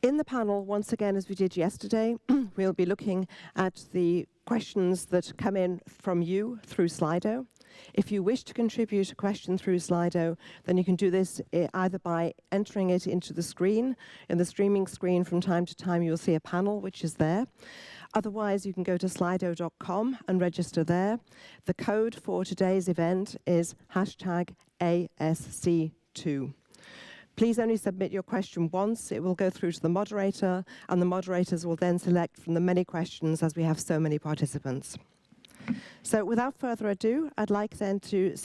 In the panel, once again, as we did yesterday, we'll be looking at the questions that come in from you through Slido. If you wish to contribute a question through Slido, then you can do this either by entering it into the screen. In the streaming screen, from time to time, you'll see a panel which is there. Otherwise, you can go to slido.com and register there. The code for today's event is #ASC2. Please only submit your question once. It will go through to the moderator, and the moderators will then select from the many questions as we have so many participants. So without further ado, I'd like then to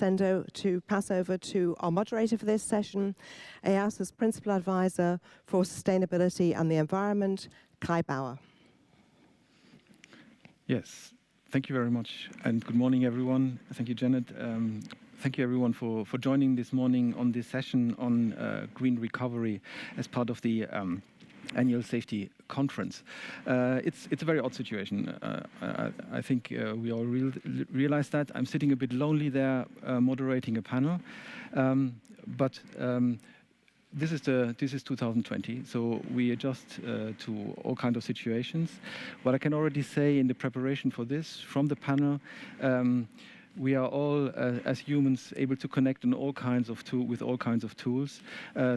pass over to our moderator for this session, EASA's Principal Advisor for Sustainability and the Environment, Kai Bauer. Yes, thank you very much, and good morning, everyone. Thank you, Janet. Thank you, everyone, for joining this morning on this session on green recovery as part of the Annual Safety Conference. It's a very odd situation. I think we all realize that. I'm sitting a bit lonely there, moderating a panel, but this is 2020, so we adjust to all kinds of situations. What I can already say in the preparation for this from the panel. We are all, as humans, able to connect on with all kinds of tools.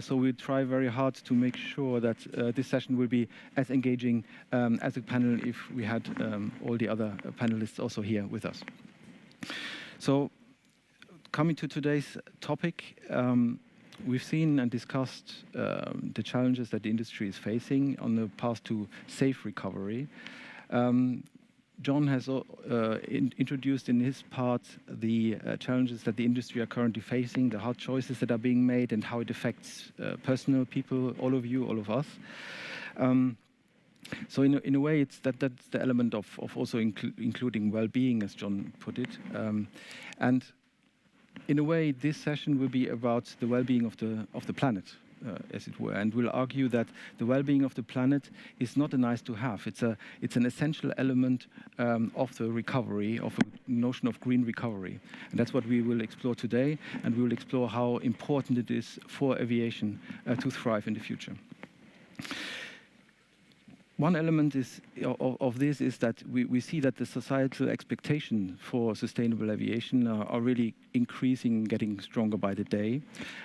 So we try very hard to make sure that this session will be as engaging as a panel if we had all the other panelists also here with us. So coming to today's topic, we've seen and discussed the challenges that the industry is facing on the path to safe recovery. John has introduced in his part the challenges that the industry are currently facing, the hard choices that are being made, and how it affects personal people, all of you, all of us. So in a way, that's the element of also including well-being, as John put it. And in a way, this session will be about the well-being of the planet. As it were, and we'll argue that the well-being of the planet is not a nice-to-have. It's an essential element of the recovery, of a notion of green recovery, and that's what we will explore today. And we will explore how important it is for aviation to thrive in the future. One element of this is that we see that the societal expectation for sustainable aviation are really increasing, getting stronger by the day.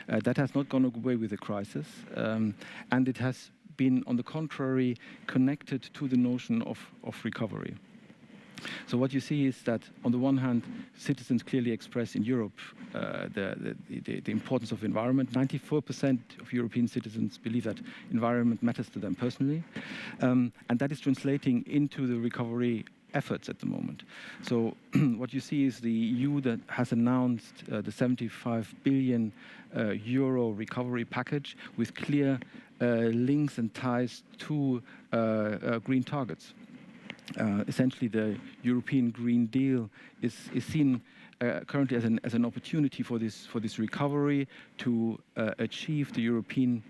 That has not gone away with the crisis, and it has been, on the contrary, connected to the notion of recovery. So what you see is that, on the one hand, citizens clearly express in Europe the importance of environment. 94% of European citizens believe that environment matters to them personally, and that is translating into the recovery efforts at the moment. So what you see is the EU that has announced the 75 billion euro recovery package with clear links and ties to green targets. Essentially, the European Green Deal is seen currently as an opportunity for this recovery to achieve the European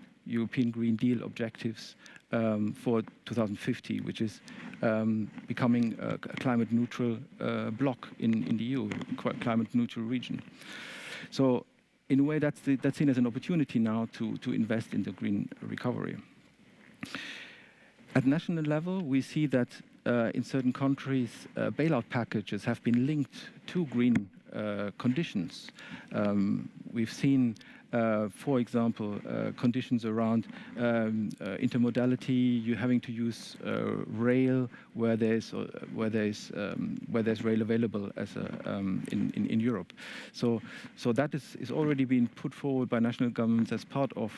Green Deal objectives for 2050, which is becoming a climate neutral bloc in the EU, climate neutral region. So, in a way, that's seen as an opportunity now to invest in the green recovery. At national level, we see that in certain countries, bailout packages have been linked to green conditions. We've seen, for example, conditions around intermodality. You're having to use rail where there's rail available as in Europe. So that is already being put forward by national governments as part of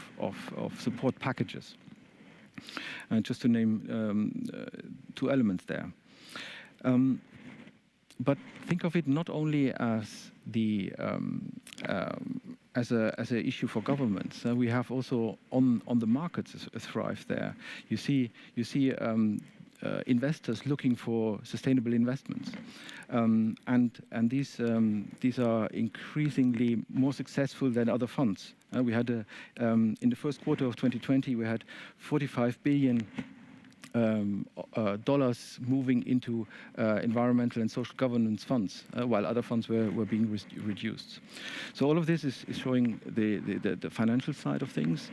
support packages. Just to name two elements there. But think of it not only as as an issue for governments. We have also on the markets a thrive there. You see investors looking for sustainable investments, and these are increasingly more successful than other funds. We had in the first quarter of 2020 we had 45 billion dollars moving into environmental and social governance funds, while other funds were being reduced. So all of this is showing the financial side of things.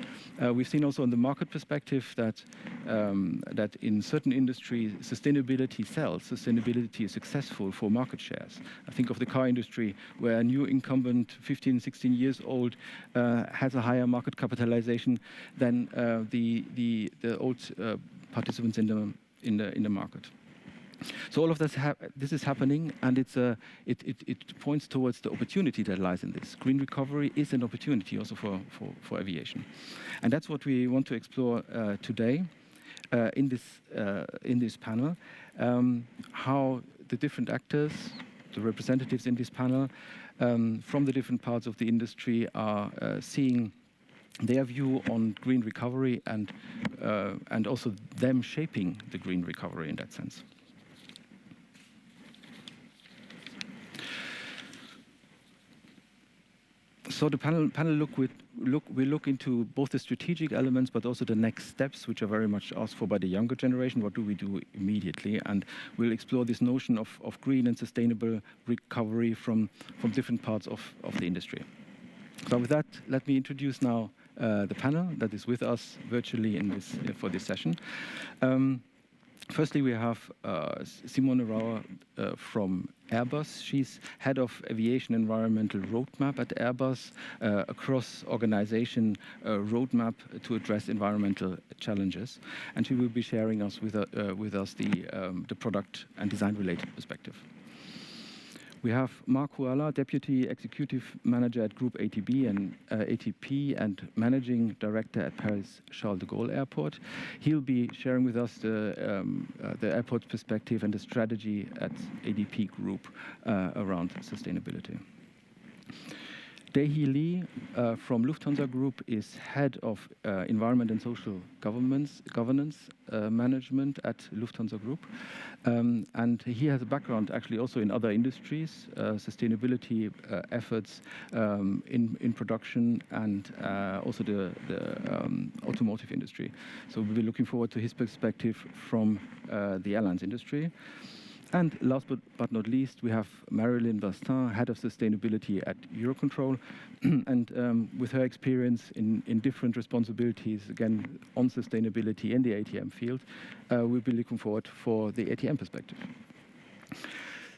We've seen also on the market perspective that that in certain industries, sustainability sells. Sustainability is successful for market shares. I think of the car industry, where a new incumbent, 15, 16 years old, has a higher market capitalization than the old participants in the market. So all of this is happening, and it points towards the opportunity that lies in this. Green recovery is an opportunity also for aviation, and that's what we want to explore today in this panel. How the different actors, the representatives in this panel, from the different parts of the industry are seeing their view on green recovery and also them shaping the green recovery in that sense. So the panel we look into both the strategic elements, but also the next steps, which are very much asked for by the younger generation. What do we do immediately? And we'll explore this notion of green and sustainable recovery from different parts of the industry. So with that, let me introduce now the panel that is with us virtually in this for this session. Firstly, we have Simone Rauer from AIRBUS. She's head of aviation environmental roadmap at AIRBUS, a cross-organization roadmap to address environmental challenges, and she will be sharing with us the product and design-related perspective. We have Marc Houalla, Deputy Executive Manager at Group ATP and Managing Director at Paris Charles de Gaulle Airport. He'll be sharing with us the airport's perspective and the strategy at ADP Group around sustainability. Dae-hee from Lufthansa Group is Head of Environment and Social Governance Management at Lufthansa Group. And he has a background actually also in other industries, sustainability efforts in production and also the automotive industry. So we'll be looking forward to his perspective from the airlines industry. And last but not least, we have Marylin, Head of Sustainability at EUROCONTROL, and with her experience in different responsibilities, again, on sustainability in the ATM field, we'll be looking forward for the ATM perspective.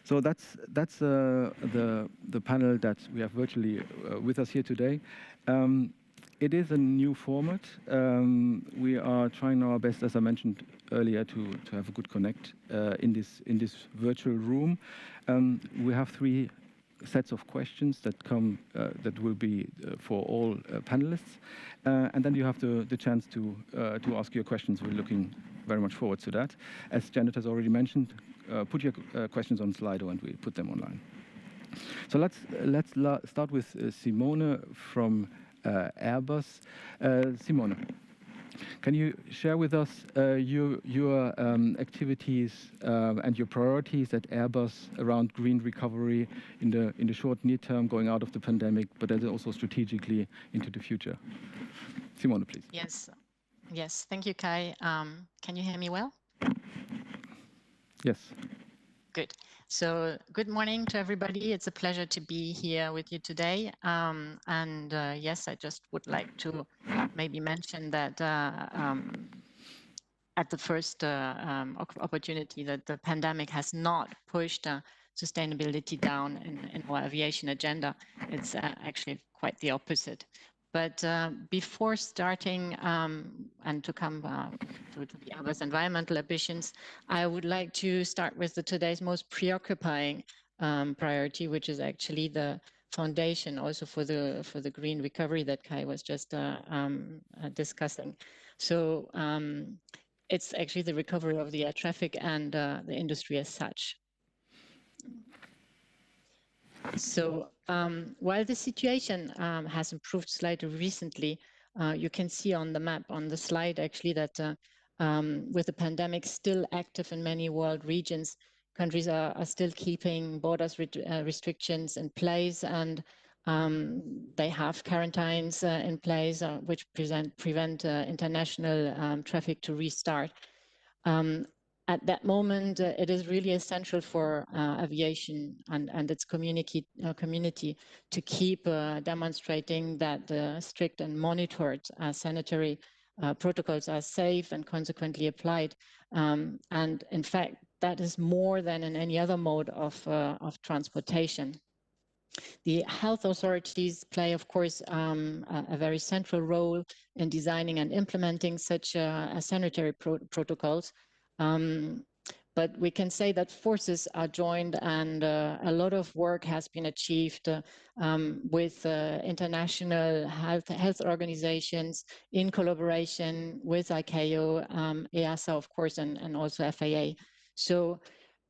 So that's the panel that we have virtually with us here today. It is a new format. We are trying our best, as I mentioned earlier, to have a good connect in this virtual room. We have 3 sets of questions that that will be for all panelists, and then you have the chance to ask your questions. We're looking very much forward to that. As Janet has already mentioned, put your questions on Slido and we put them online. So let's start with Simone from AIRBUS. Simone, can you share with us your activities and your priorities at AIRBUS around green recovery in the short near term, going out of the pandemic, but also strategically into the future? Simone, please. Yes. Thank you, Kai. Can you hear me well? Yes. Good. So good morning to everybody. It's a pleasure to be here with you today. Yes, I just would like to maybe mention that at the first opportunity that the pandemic has not pushed sustainability down in our aviation agenda. It's actually quite the opposite. But before starting and to come to the AIRBUS environmental ambitions, I would like to start with today's most preoccupying priority, which is actually the foundation also for the green recovery that Kai was just discussing. So it's actually the recovery of the air traffic and the industry as such. So while the situation has improved slightly recently, you can see on the map on the slide actually that with the pandemic still active in many world regions, countries are still keeping borders restrictions in place, and they have quarantines in place which prevent international traffic to restart. At that moment, it is really essential for aviation and its community to keep demonstrating that the strict and monitored sanitary protocols are safe and consequently applied. And in fact, that is more than in any other mode of transportation. The health authorities play, of course, a very central role in designing and implementing such sanitary protocols. But we can say that forces are joined, and a lot of work has been achieved with international health organizations in collaboration with ICAO, EASA, of course, and also FAA. So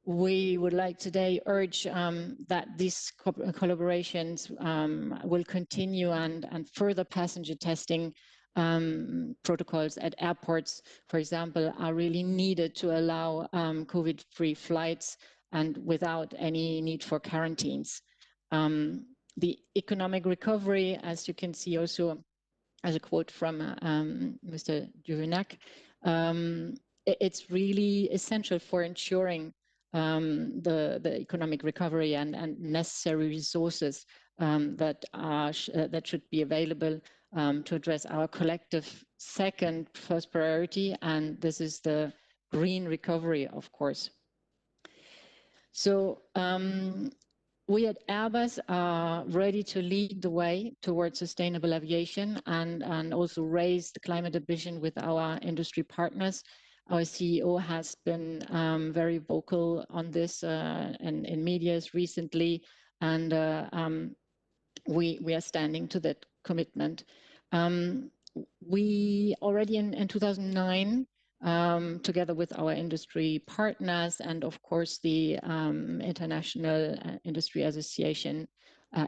we would like today urge that these collaborations will continue, and further passenger testing protocols at airports, for example, are really needed to allow COVID-free flights and without any need for quarantines. The economic recovery, as you can see also as a quote from Mr. Juvenac, it's really essential for ensuring the economic recovery and necessary resources that should be available to address our collective first priority, and this is the green recovery, of course. So we at AIRBUS are ready to lead the way towards sustainable aviation and also raise the climate ambition with our industry partners. Our CEO has been very vocal on this in medias recently, and we are standing to that commitment. We already in 2009, together with our industry partners and of course the International Industry Association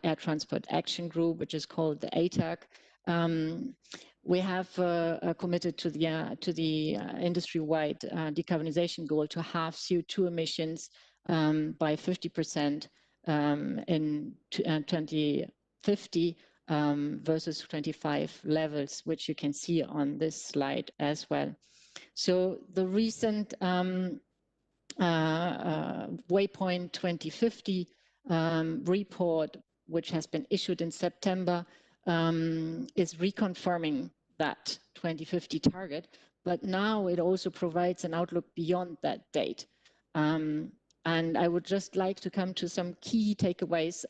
Air Transport Action Group, which is called the ATAC, we have committed to the industry-wide decarbonization goal to halve CO2 emissions by 50% in 2050 versus 25 levels, which you can see on this slide as well. So the recent Waypoint 2050 report, which has been issued in September, is reconfirming that 2050 target, but now it also provides an outlook beyond that date. And I would just like to come to some key takeaways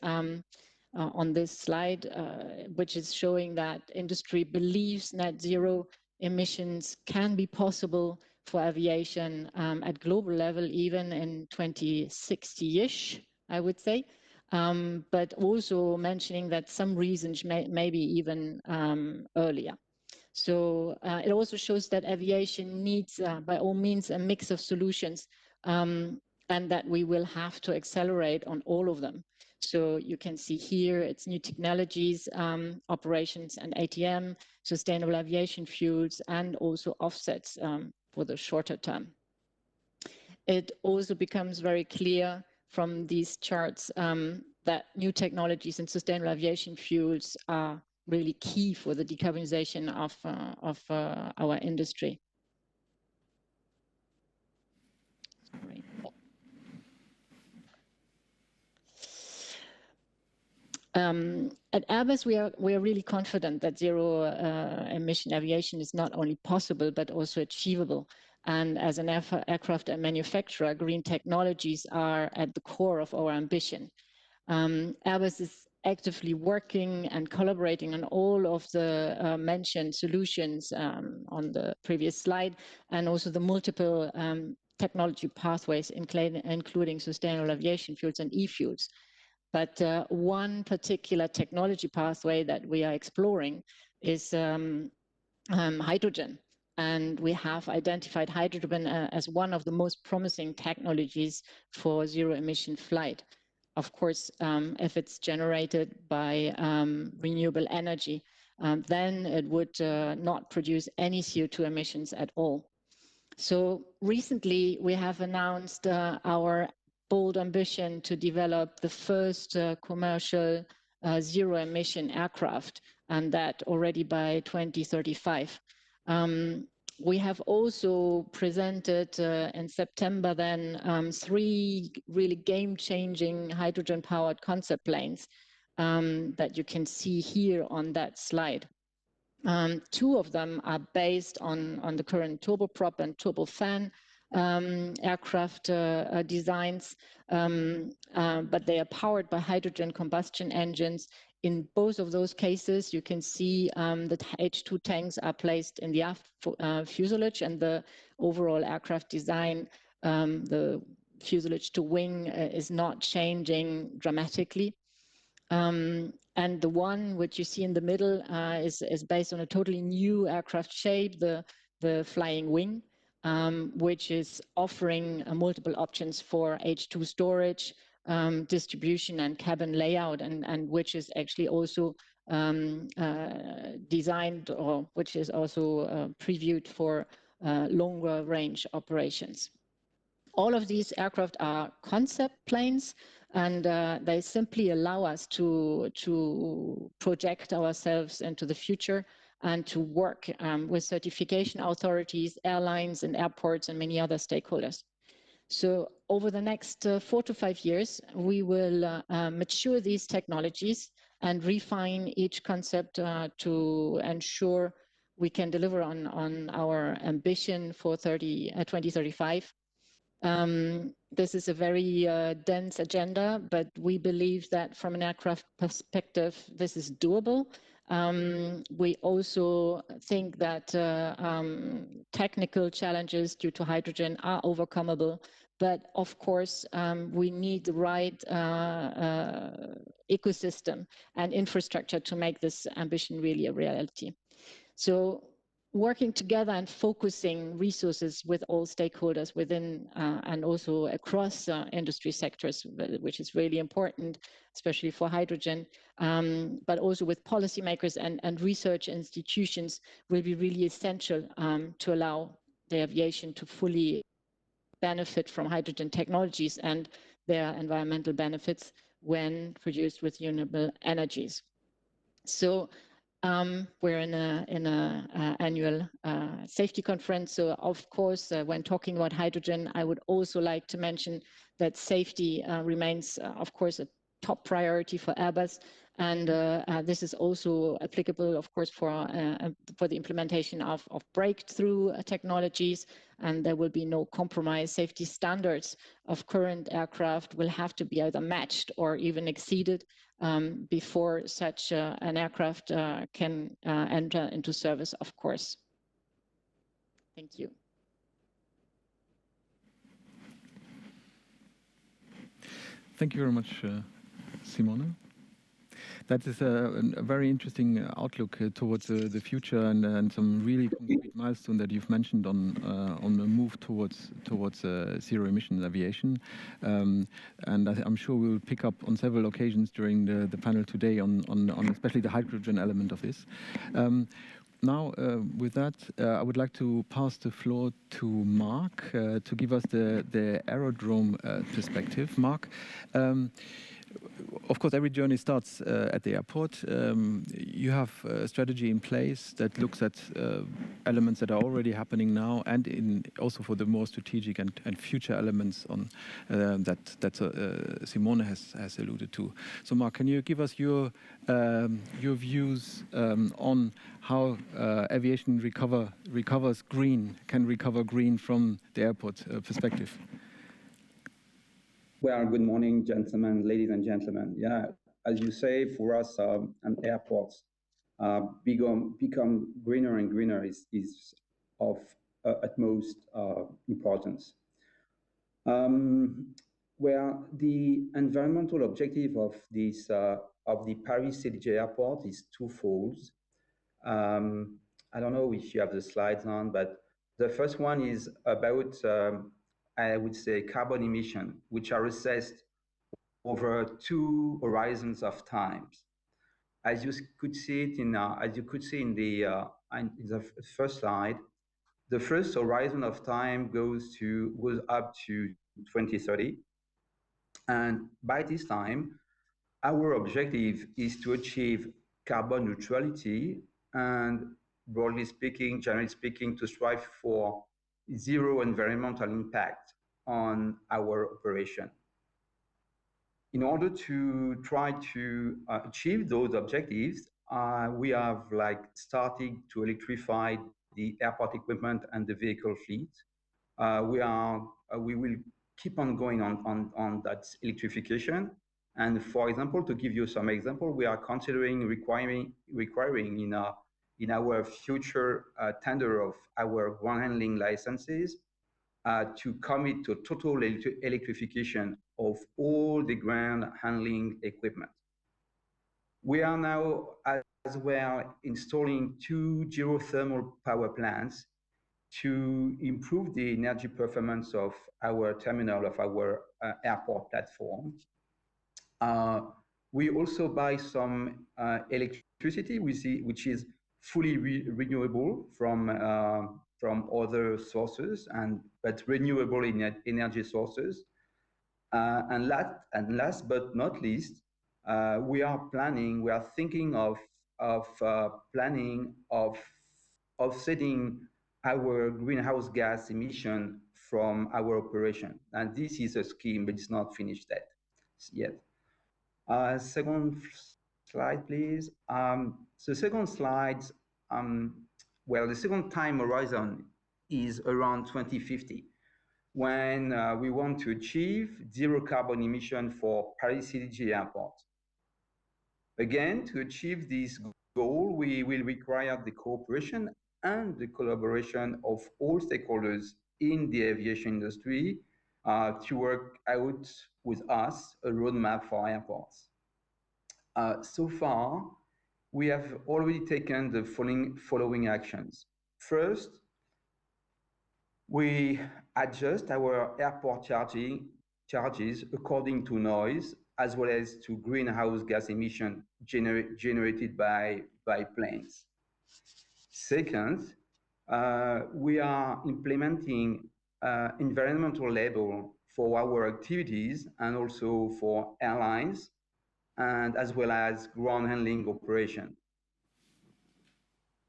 on this slide, which is showing that industry believes net zero emissions can be possible for aviation at global level, even in 2060-ish, I would say. But also mentioning that some reasons may be even earlier. So it also shows that aviation needs, by all means, a mix of solutions, and that we will have to accelerate on all of them. So you can see here, it's new technologies, operations and ATM, sustainable aviation fuels, and also offsets for the shorter term. It also becomes very clear from these charts that new technologies and sustainable aviation fuels are really key for the decarbonization of our industry. Sorry. At AIRBUS, we are really confident that zero emission aviation is not only possible, but also achievable. And as an aircraft manufacturer, green technologies are at the core of our ambition. AIRBUS is actively working and collaborating on all of the mentioned solutions on the previous slide, and also the multiple technology pathways, including sustainable aviation fuels and e-fuels. But one particular technology pathway that we are exploring is hydrogen. And we have identified hydrogen as one of the most promising technologies for zero emission flight. Of course, if it's generated by renewable energy, then it would not produce any CO2 emissions at all. So recently we have announced our bold ambition to develop the first commercial zero emission aircraft, and that already by 2035. We have also presented in September then 3 really game-changing hydrogen-powered concept planes that you can see here on that slide. 2 of them are based on the current turboprop and turbofan aircraft designs, but they are powered by hydrogen combustion engines. In both of those cases, you can see that H2 tanks are placed in the aft fuselage, and the overall aircraft design, the fuselage to wing, is not changing dramatically. And the one which you see in the middle is based on a totally new aircraft shape, the flying wing, which is offering multiple options for H2 storage, distribution and cabin layout, and which is actually also designed, or which is also previewed for longer range operations. All of these aircraft are concept planes, and they simply allow us to project ourselves into the future and to work with certification authorities, airlines and airports and many other stakeholders. So over the next 4 to 5 years, we will mature these technologies and refine each concept to ensure we can deliver on our ambition for 2035. This is a very dense agenda, but we believe that from an aircraft perspective, this is doable. We also think that technical challenges due to hydrogen are overcomable, but of course, we need the right ecosystem and infrastructure to make this ambition really a reality. So working together and focusing resources with all stakeholders within and also across industry sectors, which is really important, especially for hydrogen, but also with policymakers and research institutions, will be really essential to allow the aviation to fully benefit from hydrogen technologies and their environmental benefits when produced with renewable energies. So we're in a annual safety conference. So of course, when talking about hydrogen, I would also like to mention that safety remains, of course, a top priority for AIRBUS. And this is also applicable, of course, for the implementation of breakthrough technologies. And there will be no compromise. Safety standards of current aircraft will have to be either matched or even exceeded before such an aircraft can enter into service, of course. Thank you. Thank you very much, Simone. That is a very interesting outlook towards the future, and some really concrete milestone that you've mentioned on the move towards zero emission aviation. And I'm sure we'll pick up on several occasions during the panel today on especially the hydrogen element of this. Now, with that, I would like to pass the floor to Marc to give us the aerodrome perspective. Marc, of course, every journey starts at the airport. You have a strategy in place that looks at elements that are already happening now, and also for the more strategic and future elements on that Simone has alluded to. So, Marc, can you give us your views on how aviation recovers green, can recover green from the airport perspective? Well, good morning, gentlemen, ladies and gentlemen. Yeah, as you say, for us, and airports become greener and greener is of utmost importance. Where the environmental objective of this of the Paris CDG Airport is twofold. I don't know if you have the slides on, but the first one is about I would say carbon emission, which are assessed over 2 horizons of times. As you could see it in the first slide, the first horizon of time goes up to 2030, and by this time, our objective is to achieve carbon neutrality and broadly speaking, generally speaking, to strive for zero environmental impact on our operation. In order to try to achieve those objectives, we have started to electrify the airport equipment and the vehicle fleet. We will keep on going on that electrification. And for example, to give you some example, we are considering requiring in our future tender of our ground handling licenses to commit to total electrification of all the ground handling equipment. We are now as well installing 2 geothermal power plants to improve the energy performance of our terminal, of our airport platform. We also buy some electricity, which is fully renewable from other sources, but renewable energy sources. And last but not least, we are thinking of planning of offsetting our greenhouse gas emission from our operation. And this is a scheme, but it's not finished yet. Second slide, please. So second slide, well, the second time horizon is around 2050, when we want to achieve zero carbon emission for Paris CDG Airport. Again, to achieve this goal, we will require the cooperation and the collaboration of all stakeholders in the aviation industry to work out with us a roadmap for airports. So far, we have already taken the following actions. First, we adjust our airport charges according to noise, as well as to greenhouse gas emission generated by planes. Second, we are implementing environmental label for our activities and also for airlines, and as well as ground handling operation.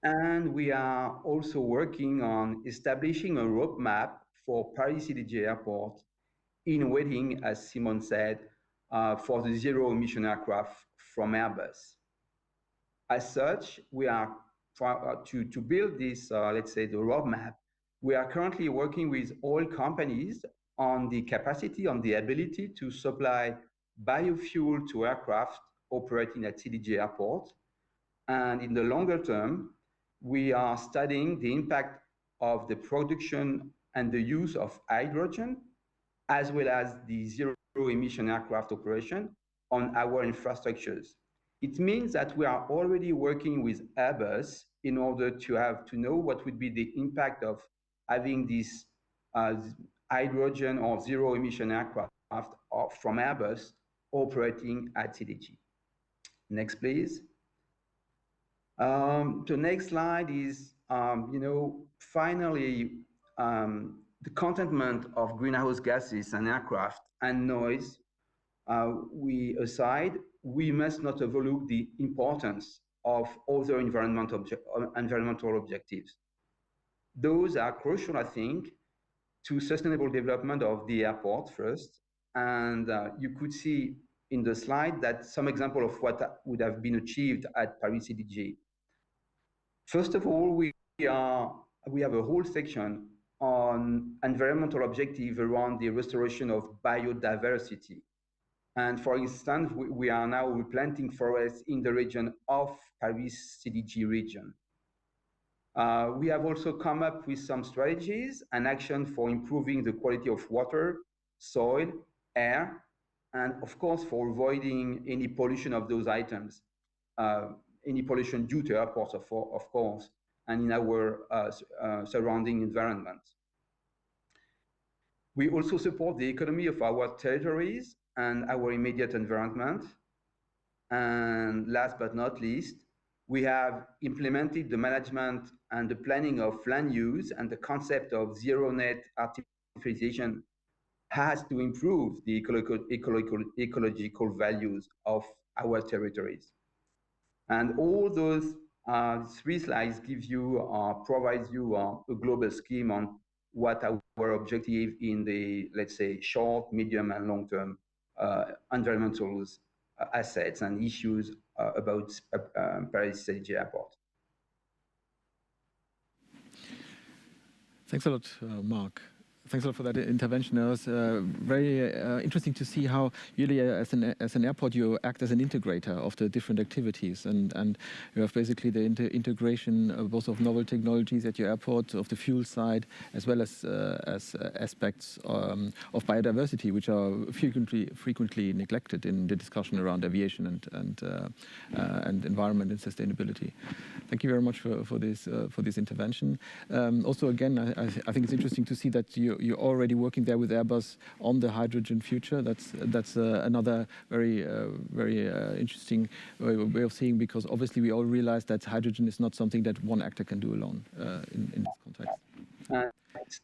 And we are also working on establishing a roadmap for Paris CDG Airport in waiting, as Simone said, for the zero emission aircraft from AIRBUS. As such, we are to build this, let's say, the roadmap. We are currently working with oil companies on the capacity, on the ability to supply biofuel to aircraft operating at CDG Airport. And in the longer term, we are studying the impact of the production and the use of hydrogen, as well as the zero emission aircraft operation on our infrastructures. It means that we are already working with AIRBUS in order to know what would be the impact of having this hydrogen or zero emission aircraft from AIRBUS operating at CDG. Next, please. The next slide is, finally, the containment of greenhouse gases and aircraft and noise. We must not overlook the importance of other environmental objectives. Those are crucial, I think, to sustainable development of the airport first. And you could see in the slide that some example of what would have been achieved at Paris CDG. First of all, we have a whole section on environmental objective around the restoration of biodiversity. And for instance, we are now replanting forests in the region of Paris CDG region. We have also come up with some strategies and action for improving the quality of water, soil, air, and of course, for avoiding any pollution of those items, any pollution due to airports, of course, and in our surrounding environment. We also support the economy of our territories and our immediate environment. And last but not least, we have implemented the management and the planning of land use, and the concept of zero net artificialization has to improve the ecological values of our territories. And all those Three slides give you, provides you a global scheme on what our objective in the, let's say, short, medium, and long-term environmental assets and issues about Paris CDG Airport. Thanks a lot, Marc. Thanks a lot for that intervention. It was very interesting to see how really as an airport you act as an integrator of the different activities, and you have basically the integration of both of novel technologies at your airport, of the fuel side, as well as aspects of biodiversity, which are frequently neglected in the discussion around aviation and environment and sustainability. Thank you very much for this intervention. Also, again, I think it's interesting to see that you're already working there with Airbus on the hydrogen future. That's another very interesting way of seeing, because obviously we all realize that hydrogen is not something that one actor can do alone in this context.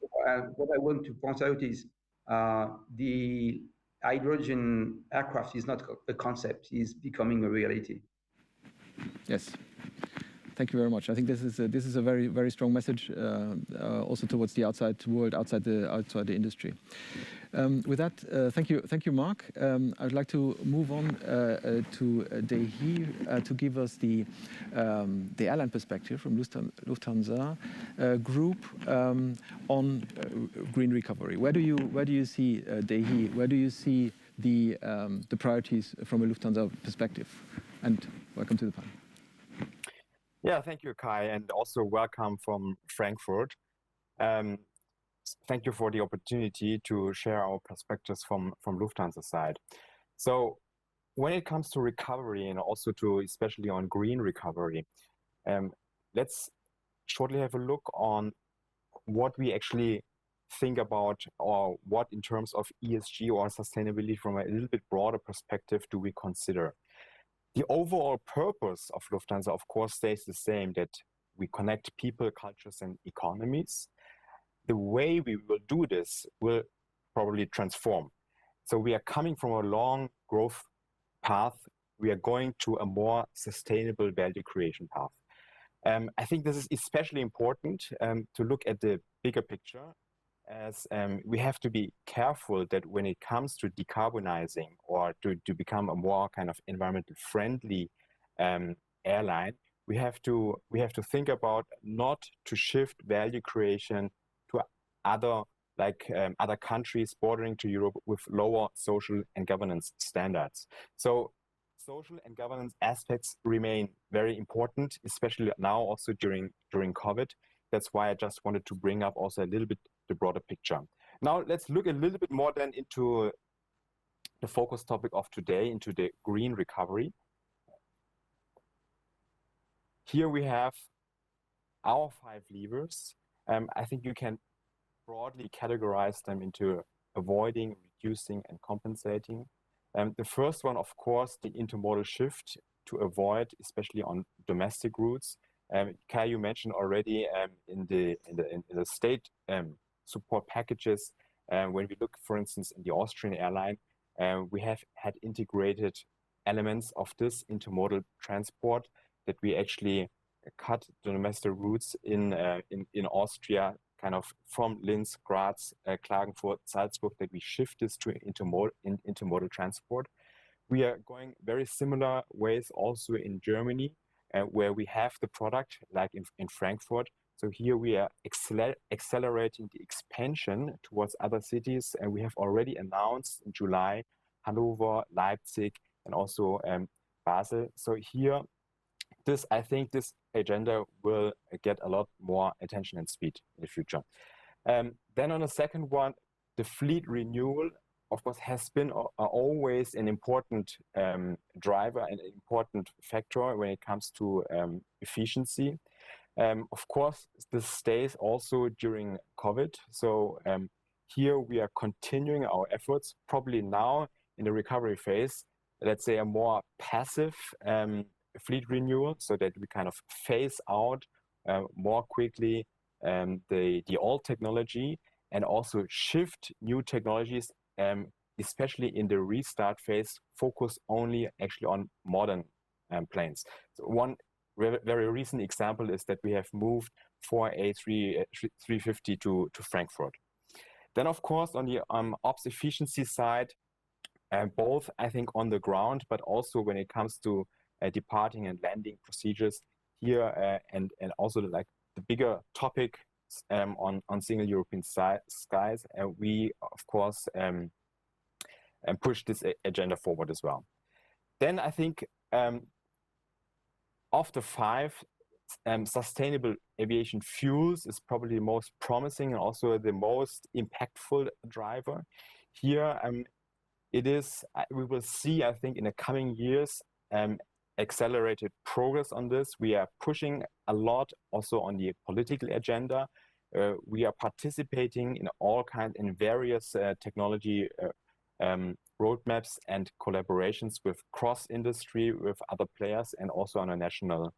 What I want to point out is the hydrogen aircraft is not a concept; it's becoming a reality. Yes. Thank you very much. I think this is a very strong message also towards the outside world, outside the industry. With that, thank you, Marc. I'd like to move on to Dae-hee to give us the airline perspective from Lufthansa Group on green recovery. Where do you see Dae-hee? Where do you see the priorities from a Lufthansa perspective? And welcome to the panel. Yeah, thank you, Kai, and also welcome from Frankfurt. Thank you for the opportunity to share our perspectives from Lufthansa side. So when it comes to recovery and also to especially on green recovery, let's shortly have a look on what we actually think about, or what in terms of ESG or sustainability from a little bit broader perspective do we consider. The overall purpose of Lufthansa, of course, stays the same, that we connect people, cultures, and economies. The way we will do this will probably transform. So we are coming from a long growth path. We are going to a more sustainable value creation path. I think this is especially important to look at the bigger picture, as we have to be careful that when it comes to decarbonizing or to become a more kind of environmental friendly airline, we have to think about not to shift value creation to other countries bordering to Europe with lower social and governance standards. So social and governance aspects remain very important, especially now also during COVID. That's why I just wanted to bring up also a little bit the broader picture. Now let's look a little bit more then into the focus topic of today, into the green recovery. Here we have our 5 levers. I think you can broadly categorize them into avoiding, reducing, and compensating. The first one, of course, the intermodal shift to avoid, especially on domestic routes. Kai, you mentioned already in the state support packages, when we look, for instance, in the Austrian airline, we have had integrated elements of this intermodal transport, that we actually cut the domestic routes in Austria, kind of from Linz, Graz, Klagenfurt, Salzburg, that we shift this to intermodal transport. We are going very similar ways also in Germany, where we have the product, like in Frankfurt. So here we are accelerating the expansion towards other cities, and we have already announced in July Hanover, Leipzig, and also Basel. So here, I think this agenda will get a lot more attention and speed in the future. Then on the second one, the fleet renewal, of course, has been always an important driver and an important factor when it comes to efficiency. Of course, this stays also during COVID. So here we are continuing our efforts, probably now in the recovery phase, let's say a more passive fleet renewal, so that we kind of phase out more quickly the old technology, and also shift new technologies, especially in the restart phase, focus only actually on modern planes. So one very recent example is that we have moved 4 A350 to Frankfurt. Then, of course, on the ops efficiency side, both, I think, on the ground, but also when it comes to departing and landing procedures here, and also like the bigger topic on single European skies, we, of course, push this agenda forward as well. Then I think of the 5, sustainable aviation fuels is probably the most promising and also the most impactful driver. Here, it is, we will see, I think, in the coming years, accelerated progress on this. We are pushing a lot also on the political agenda. We are participating in in various technology roadmaps and collaborations with cross-industry, with other players, and also on a national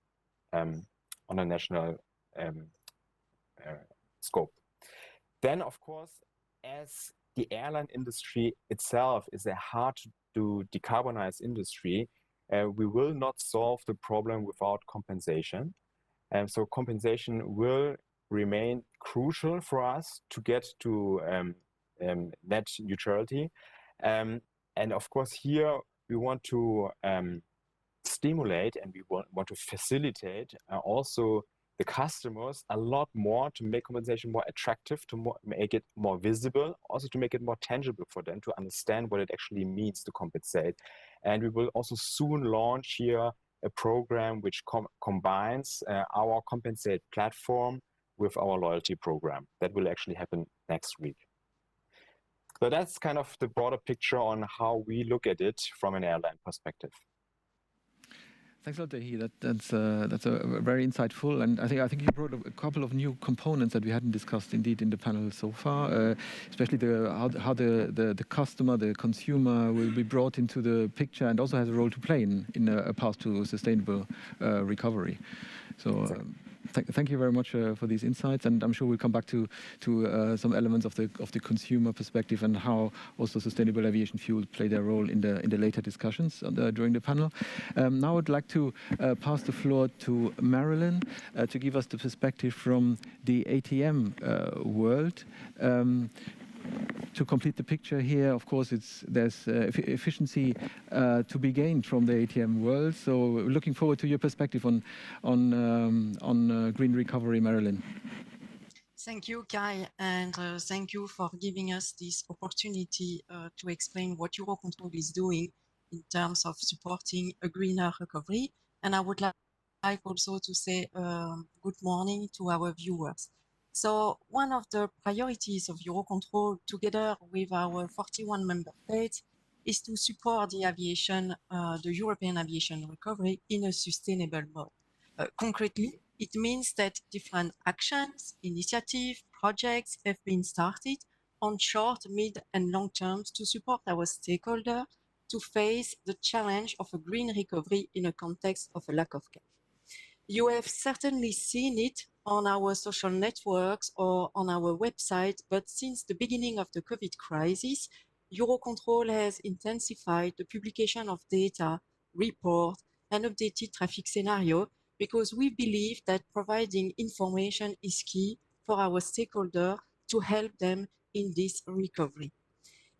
scope. Then, of course, as the airline industry itself is a hard to decarbonize industry, we will not solve the problem without compensation. So compensation will remain crucial for us to get to net neutrality. And of course, here we want to stimulate and we want to facilitate also the customers a lot more to make compensation more attractive, to make it more visible, also to make it more tangible for them to understand what it actually means to compensate. And we will also soon launch here a program which combines our Compensate platform with our loyalty program. That will actually happen next week. So that's kind of the broader picture on how we look at it from an airline perspective. Thanks a lot, Dae-hee. That's a very insightful, and I think you brought a couple of new components that we hadn't discussed indeed in the panel so far, especially how the customer, the consumer, will be brought into the picture and also has a role to play in a path to sustainable recovery. So. Exactly. Thank you very much for these insights, and I'm sure we'll come back to some elements of the consumer perspective and how also sustainable aviation fuel play their role in the later discussions during the panel. Now I'd like to pass the floor to Marylin to give us the perspective from the ATM world. To complete the picture here, of course, there's efficiency to be gained from the ATM world. So looking forward to your perspective on green recovery, Marylin. Thank you, Kai, and thank you for giving us this opportunity to explain what EUROCONTROL is doing in terms of supporting a greener recovery. And I would like also to say good morning to our viewers. So one of the priorities of EUROCONTROL, together with our 41 member states, is to support the aviation, the European aviation recovery in a sustainable mode. Concretely, it means that different actions, initiatives, projects have been started on short, mid, and long terms to support our stakeholders to face the challenge of a green recovery in a context of a lack of cash. You have certainly seen it on our social networks or on our website, but since the beginning of the COVID crisis, EUROCONTROL has intensified the publication of data, reports, and updated traffic scenario because we believe that providing information is key for our stakeholders to help them in this recovery.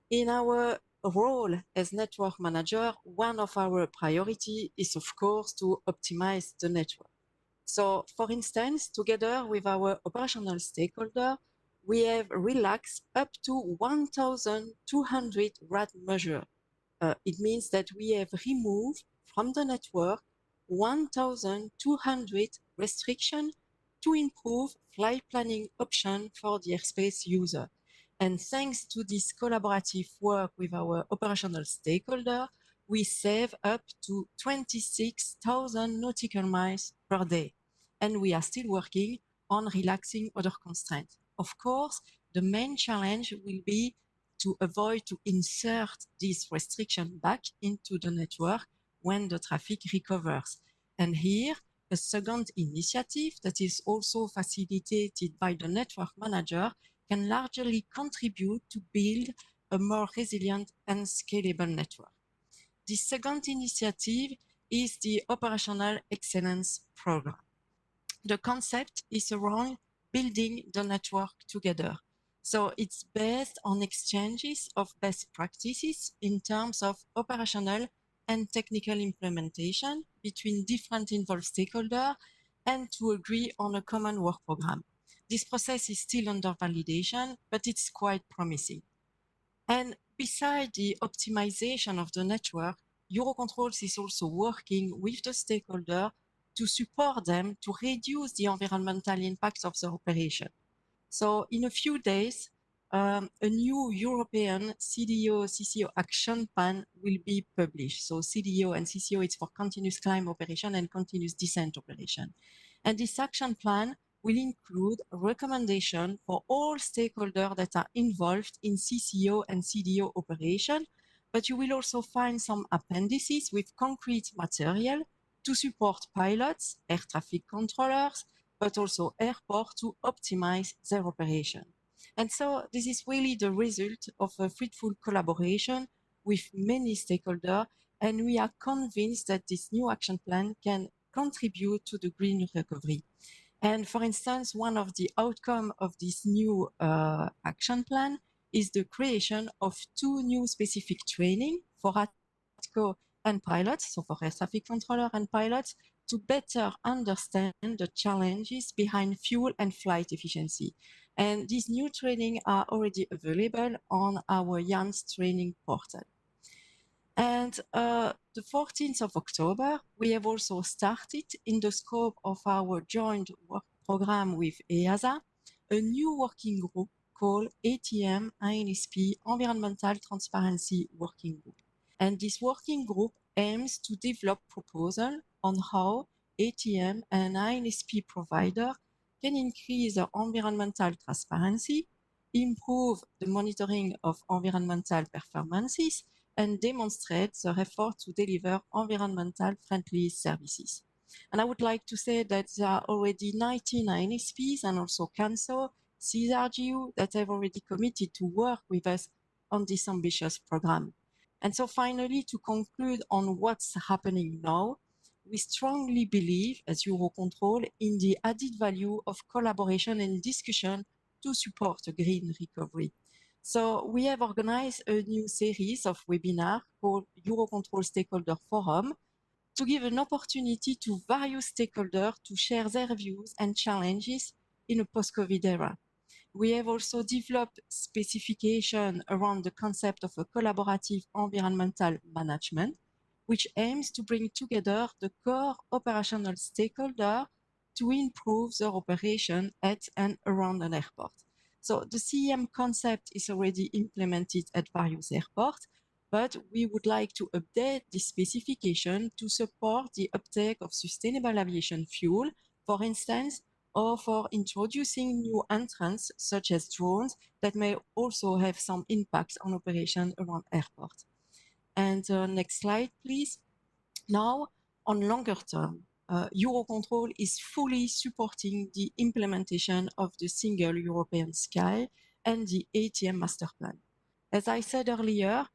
In our role as network manager, one of our priorities is, of course, to optimize the network. So, for instance, together with our operational stakeholder, we have relaxed up to 1,200 RAD measures. It means that we have removed from the network 1,200 restrictions to improve flight planning options for the airspace user. And thanks to this collaborative work with our operational stakeholder, we save up to 26,000 nautical miles per day. And we are still working on relaxing other constraints. Of course, the main challenge will be to avoid to insert this restriction back into the network when the traffic recovers. And here, a second initiative that is also facilitated by the network manager can largely contribute to build a more resilient and scalable network. This second initiative is the Operational Excellence Program. The concept is around building the network together. So it's based on exchanges of best practices in terms of operational and technical implementation between different involved stakeholders and to agree on a common work program. This process is still under validation, but it's quite promising. And beside the optimization of the network, EUROCONTROL is also working with the stakeholder to support them to reduce the environmental impacts of the operation. So in a few days, a new European CDO-CCO action plan will be published. So CDO and CCO, it's for continuous climb operation and continuous descent operation. And this action plan will include a recommendation for all stakeholders that are involved in CCO and CDO operation, but you will also find some appendices with concrete material to support pilots, air traffic controllers, but also airport to optimize their operation. And so this is really the result of a fruitful collaboration with many stakeholders, and we are convinced that this new action plan can contribute to the green recovery. And for instance, one of the outcomes of this new action plan is the creation of 2 new specific training for ATCO and pilots, so for air traffic controller and pilots, to better understand the challenges behind fuel and flight efficiency. And these new training are already available on our YANS training portal. And the 14th of October, we have also started in the scope of our joint work program with EASA, a new working group called ATM INSP Environmental Transparency Working Group. And this working group aims to develop proposals on how ATM and INSP provider can increase their environmental transparency, improve the monitoring of environmental performances, and demonstrate their effort to deliver environmental friendly services. And I would like to say that there are already 19 INSPs and also CANSO, CSRGU that have already committed to work with us on this ambitious program. And so finally, to conclude on what's happening now, we strongly believe as EUROCONTROL in the added value of collaboration and discussion to support a green recovery. So we have organized a new series of webinars called EUROCONTROL Stakeholder Forum to give an opportunity to various stakeholders to share their views and challenges in a post-COVID era. We have also developed specification around the concept of a collaborative environmental management, which aims to bring together the core operational stakeholders to improve their operation at and around an airport. So the CEM concept is already implemented at various airports, but we would like to update this specification to support the uptake of sustainable aviation fuel, for instance, or for introducing new entrants such as drones that may also have some impact on operation around airports. And next slide, please. Now, on longer term, EUROCONTROL is fully supporting the implementation of the Single European Sky and the ATM Master Plan. As I said earlier,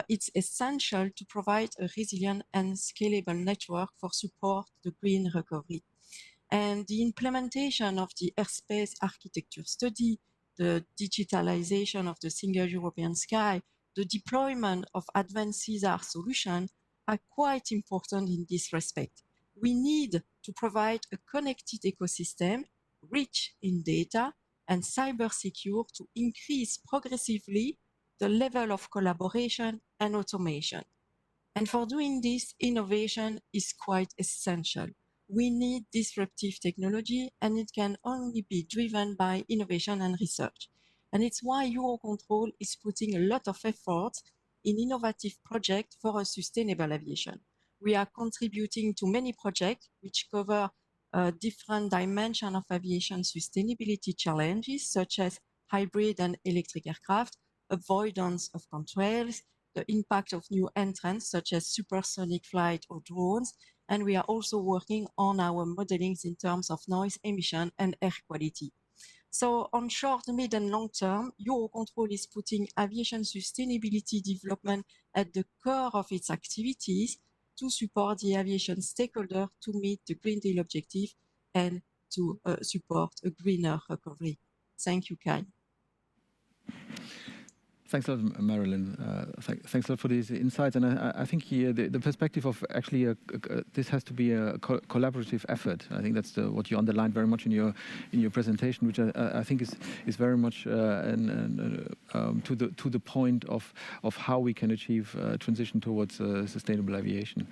it's essential to provide a resilient and scalable network for support the green recovery. And the implementation of the airspace architecture study, the digitalization of the Single European Sky, the deployment of advanced CSAR solutions are quite important in this respect. We need to provide a connected ecosystem, rich in data and cyber secure to increase progressively the level of collaboration and automation. And for doing this, innovation is quite essential. We need disruptive technology, and it can only be driven by innovation and research. And it's why EUROCONTROL is putting a lot of effort in innovative projects for a sustainable aviation. We are contributing to many projects which cover different dimensions of aviation sustainability challenges, such as hybrid and electric aircraft, avoidance of contrails, the impact of new entrants such as supersonic flight or drones, and we are also working on our modelings in terms of noise emission and air quality. So on short, mid and long term, EUROCONTROL is putting aviation sustainability development at the core of its activities to support the aviation stakeholder to meet the Green Deal objective and to support a greener recovery. Thank you, Kai. Thanks a lot, Marylin. Thanks a lot for these insights. And I think here the perspective of actually this has to be a collaborative effort. I think that's what you underlined very much in your presentation, which I think is very much to the point of how we can achieve transition towards sustainable aviation.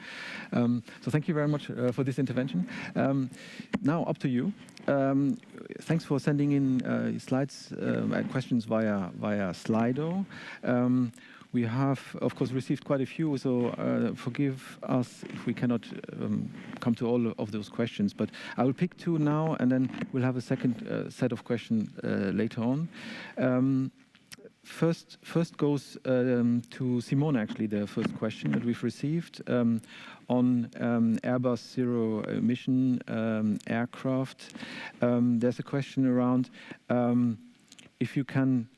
So thank you very much for this intervention. Now up to you. Thanks for sending in slides and questions via Slido. We have, of course, received quite a few, so forgive us if we cannot come to all of those questions. But I will pick two now, and then we'll have a second set of questions later on. First goes to Simone, actually, the first question that we've received on Airbus zero-emission aircraft. There's a question around if you can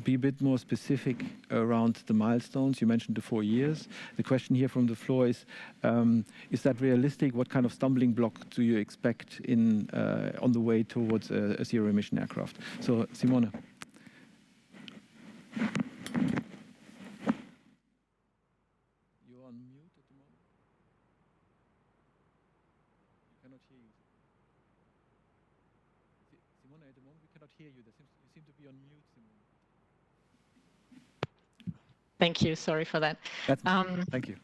be a bit more specific around the milestones. You mentioned the 4 years. The question here from the floor is that realistic? What kind of stumbling block do you expect on the way towards a zero-emission aircraft? So, Simone. You're on mute at the moment. We cannot hear you. Simone, at the moment we cannot hear you. You seem to be on mute, Simone. Thank you. Sorry for that. Thank you.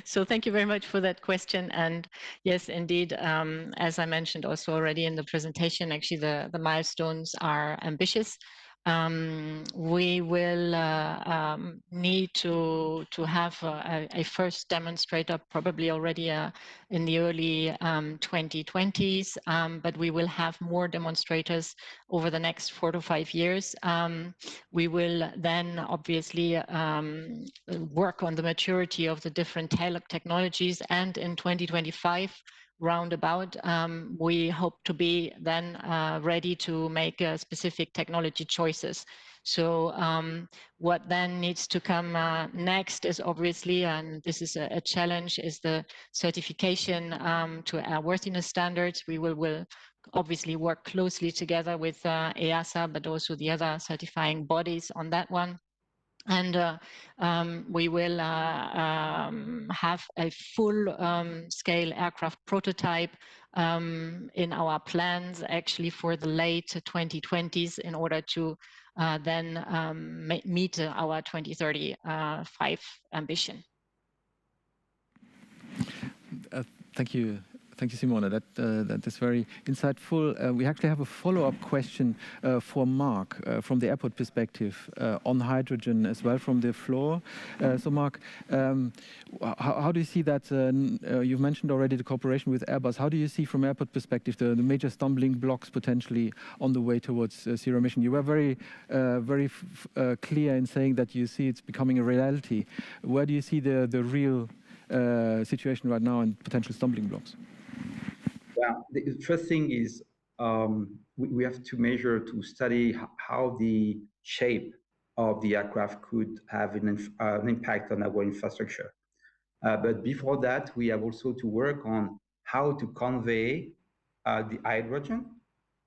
So thank you very much for that question. And yes, indeed, as I mentioned also already in the presentation, actually the milestones are ambitious. We will need to have a first demonstrator probably already in the early 2020s, but we will have more demonstrators over the next 4 to 5 years. We will then obviously work on the maturity of the different technologies, and in 2025 roundabout, we hope to be then ready to make specific technology choices. So what then needs to come next is obviously, and this is a challenge, is the certification to airworthiness standards. We will obviously work closely together with EASA, but also the other certifying bodies on that one. And we will have a full scale aircraft prototype in our plans actually for the late 2020s in order to then meet our 2035 ambition. Thank you. Thank you, Simone. That is very insightful. We actually have a follow-up question for Marc from the airport perspective on hydrogen as well from the floor. So, Marc, how do you see that? You've mentioned already the cooperation with Airbus. How do you see from airport perspective the major stumbling blocks potentially on the way towards zero emission? You were very clear in saying that you see it's becoming a reality. Where do you see the real situation right now and potential stumbling blocks? Well, the first thing is we have to measure, to study how the shape of the aircraft could have an impact on our infrastructure. But before that, we have also to work on how to convey the hydrogen.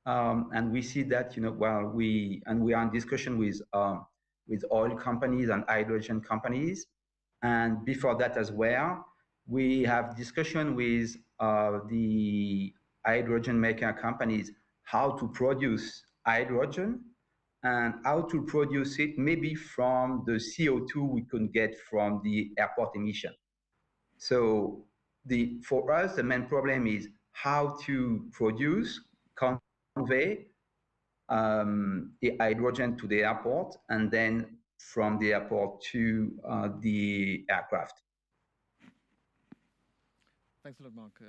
And we see that, while we are in discussion with oil companies and hydrogen companies. And before that as well, we have discussion with the hydrogen maker companies how to produce hydrogen and how to produce it maybe from the CO2 we can get from the airport emission. So for us, the main problem is how to produce, convey the hydrogen to the airport and then from the airport to the aircraft. Thanks a lot, Marc.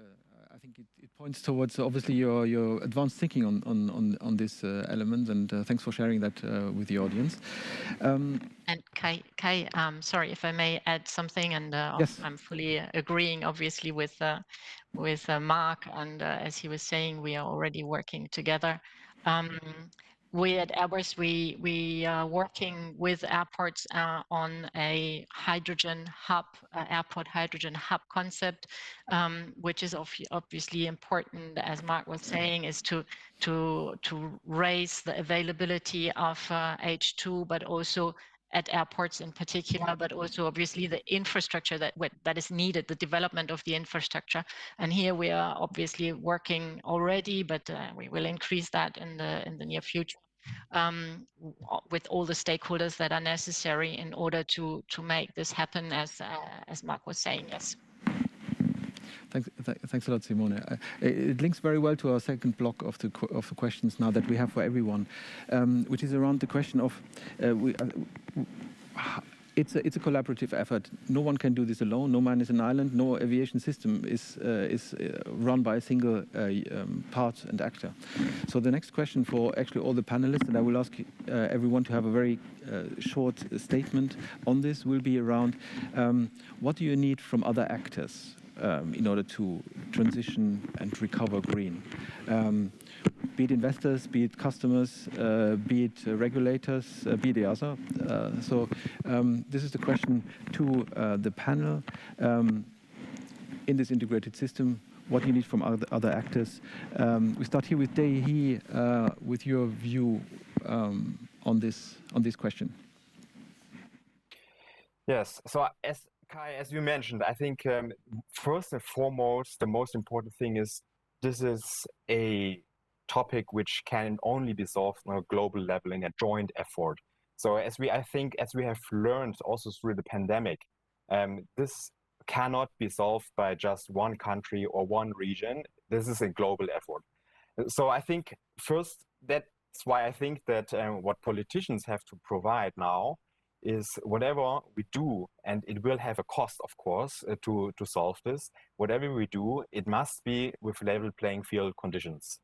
I think it points towards obviously your advanced thinking on this element, and thanks for sharing that with the audience. And Kai, sorry if I may add something, and yes. I'm fully agreeing, obviously, with Marc, and as he was saying, we are already working together. we at AIRBUS, we are working with airports on a hydrogen hub, airport hydrogen hub concept, which is obviously important, as Marc was saying, is to raise the availability of H2, but also at airports in particular, but also obviously the infrastructure that is needed, the development of the infrastructure. And here we are obviously working already, but we will increase that in the near future with all the stakeholders that are necessary in order to make this happen, as Marc was saying. Yes. Thanks a lot, Simone. It links very well to our second block of the questions now that we have for everyone, which is around the question of it's a collaborative effort. No one can do this alone. No man is an island. No aviation system is run by a single part and actor. So the next question for actually all the panelists, and I will ask everyone to have a very short statement on this, will be around what do you need from other actors in order to transition and recover green? Be it investors, be it customers, be it regulators, be it EASA. So this is the question to the panel. In this integrated system, what do you need from other actors? We start here with Dae-hee, with your view on this question. Yes, so Kai, as you mentioned, I think first and foremost, the most important thing is this is a topic which can only be solved on a global level in a joint effort. So I think as we have learned also through the pandemic, this cannot be solved by just one country or one region. This is a global effort. So I think first, that's why I think that what politicians have to provide now is whatever we do, and it will have a cost, of course, to solve this. Whatever we do, it must be with level playing field conditions.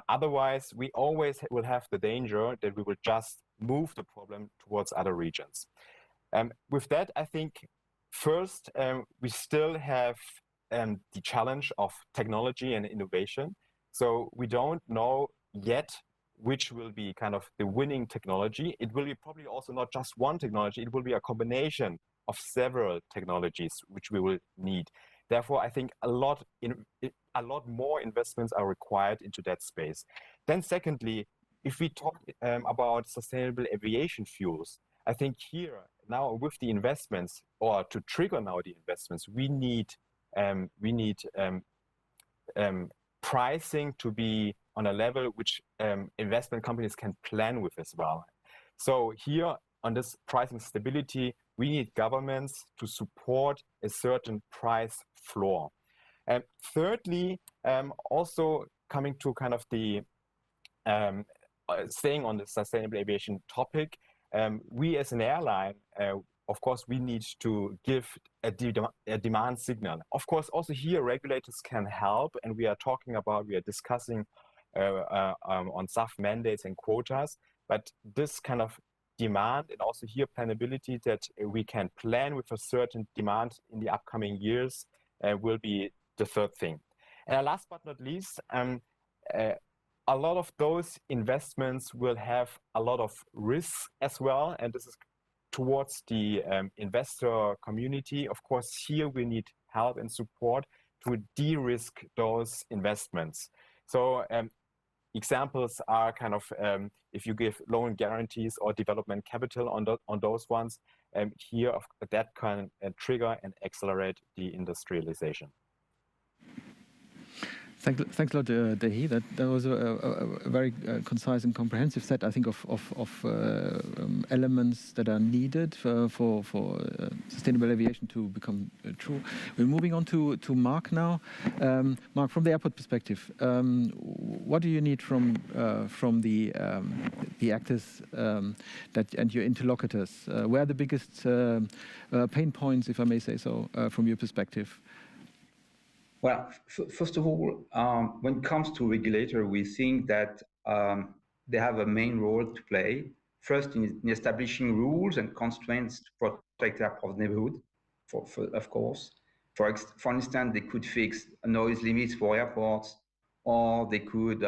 Otherwise, we always will have the danger that we will just move the problem towards other regions. With that, I think first, we still have the challenge of technology and innovation. So we don't know yet which will be kind of the winning technology. It will be probably also not just one technology, it will be a combination of several technologies which we will need. Therefore, I think a lot more investments are required into that space. Then secondly, if we talk about sustainable aviation fuels, I think here now with the investments, or to trigger now the investments, we need pricing to be on a level which investment companies can plan with as well. So here on this pricing stability, we need governments to support a certain price floor. And thirdly, also coming to kind of the staying on the sustainable aviation topic, we as an airline, of course, we need to give a demand signal. Of course, also here regulators can help, and we are discussing on SAF mandates and quotas, but this kind of demand and also here planability that we can plan with a certain demand in the upcoming years will be the third thing. And last but not least, a lot of those investments will have a lot of risks as well, and this is towards the investor community. Of course, here we need help and support to de-risk those investments. So examples are kind of if you give loan guarantees or development capital on those ones, here that can trigger and accelerate the industrialization. Thanks a lot, Dae-hee. That was a very concise and comprehensive set, I think, of elements that are needed for sustainable aviation to become true. We're moving on to Marc now. Marc, from the airport perspective, what do you need from the actors and your interlocutors? Where are the biggest pain points, if I may say so, from your perspective? Well, first of all, when it comes to regulator, we think that they have a main role to play. First, in establishing rules and constraints to protect the airport neighborhood, of course. For instance, they could fix noise limits for airports, or they could,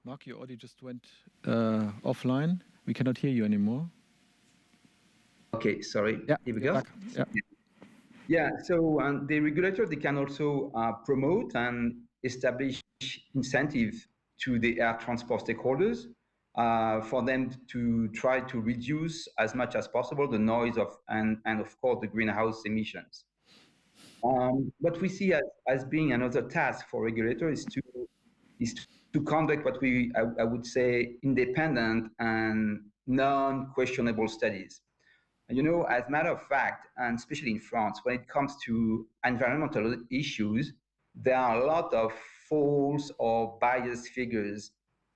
Marc, your audio just went offline. We cannot hear you anymore. Okay, sorry. Yeah, Here we go. back. Yeah. Yeah, so the regulator, they can also promote and establish incentives to the air transport stakeholders for them to try to reduce as much as possible the noise of and of course the greenhouse emissions. What we see as being another task for regulators is to conduct what I would say independent and non-questionable studies. You know, as a matter of fact, and especially in France, when it comes to environmental issues, there are a lot of false or biased figures